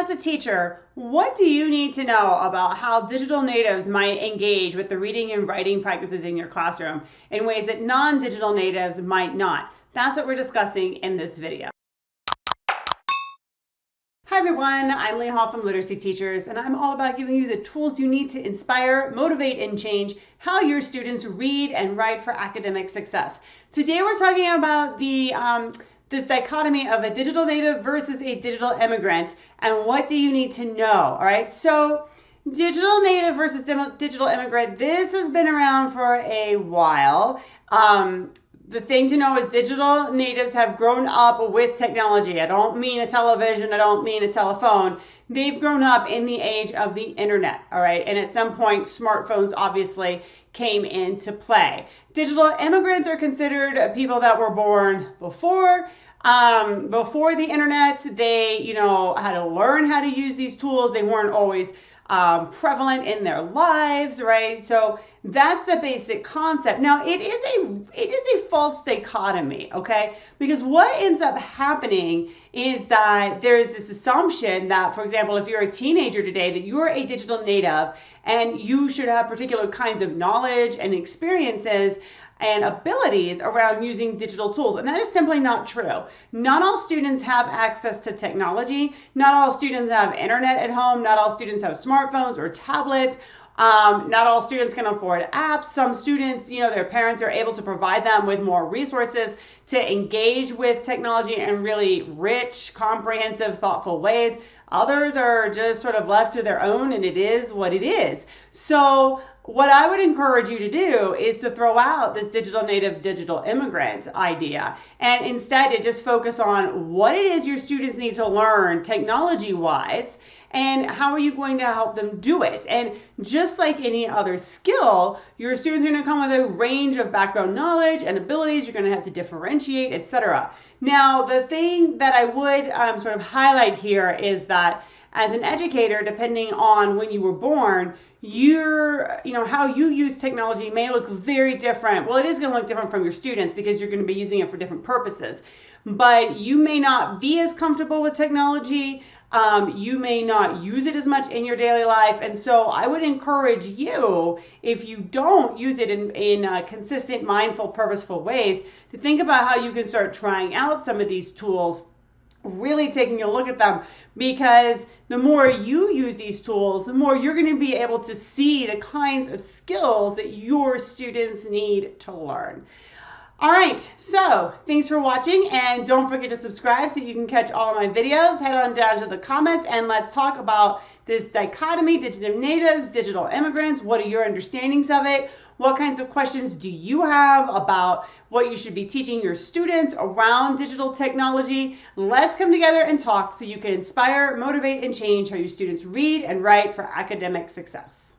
as a teacher, what do you need to know about how digital natives might engage with the reading and writing practices in your classroom in ways that non-digital natives might not? That's what we're discussing in this video. Hi everyone, I'm Lee Hall from Literacy Teachers, and I'm all about giving you the tools you need to inspire, motivate, and change how your students read and write for academic success. Today we're talking about this dichotomy of a digital native versus a digital immigrant, and what do you need to know, all right? So digital native versus digital immigrant, this has been around for a while. The thing to know is digital natives have grown up with technology. I don't mean a television, I don't mean a telephone. They've grown up in the age of the internet, all right? And at some point, smartphones obviously came into play. Digital immigrants are considered people that were born before the internet. They, had to learn how to use these tools. They weren't always prevalent in their lives, right? So that's the basic concept. Now, it is a false dichotomy, okay? Because what ends up happening is that there is this assumption that, for example, if you're a teenager today, that you're a digital native and you should have particular kinds of knowledge and experiences and abilities around using digital tools. And that is simply not true. Not all students have access to technology. Not all students have internet at home. Not all students have smartphones or tablets. Not all students can afford apps. Some students, their parents are able to provide them with more resources to engage with technology in really rich, comprehensive, thoughtful ways. Others are just sort of left to their own, and it is what it is. So what I would encourage you to do is to throw out this digital native, digital immigrant idea, and instead to just focus on what it is your students need to learn technology-wise, and how are you going to help them do it. And just like any other skill, your students are going to come with a range of background knowledge and abilities. You're going to have to differentiate, etc. Now, the thing that I would sort of highlight here is that as an educator, depending on when you were born, how you use technology may look very different. Well, it is going to look different from your students because you're going to be using it for different purposes. But you may not be as comfortable with technology. You may not use it as much in your daily life. And so I would encourage you, if you don't use it in consistent, mindful, purposeful ways, to think about how you can start trying out some of these tools, really taking a look at them, because the more you use these tools, the more you're going to be able to see the kinds of skills that your students need to learn. All right, so thanks for watching, and don't forget to subscribe so you can catch all of my videos. Head on down to the comments and let's talk about this dichotomy, digital natives, digital immigrants. What are your understandings of it? What kinds of questions do you have about what you should be teaching your students around digital technology? Let's come together and talk so you can inspire, motivate, and change how your students read and write for academic success.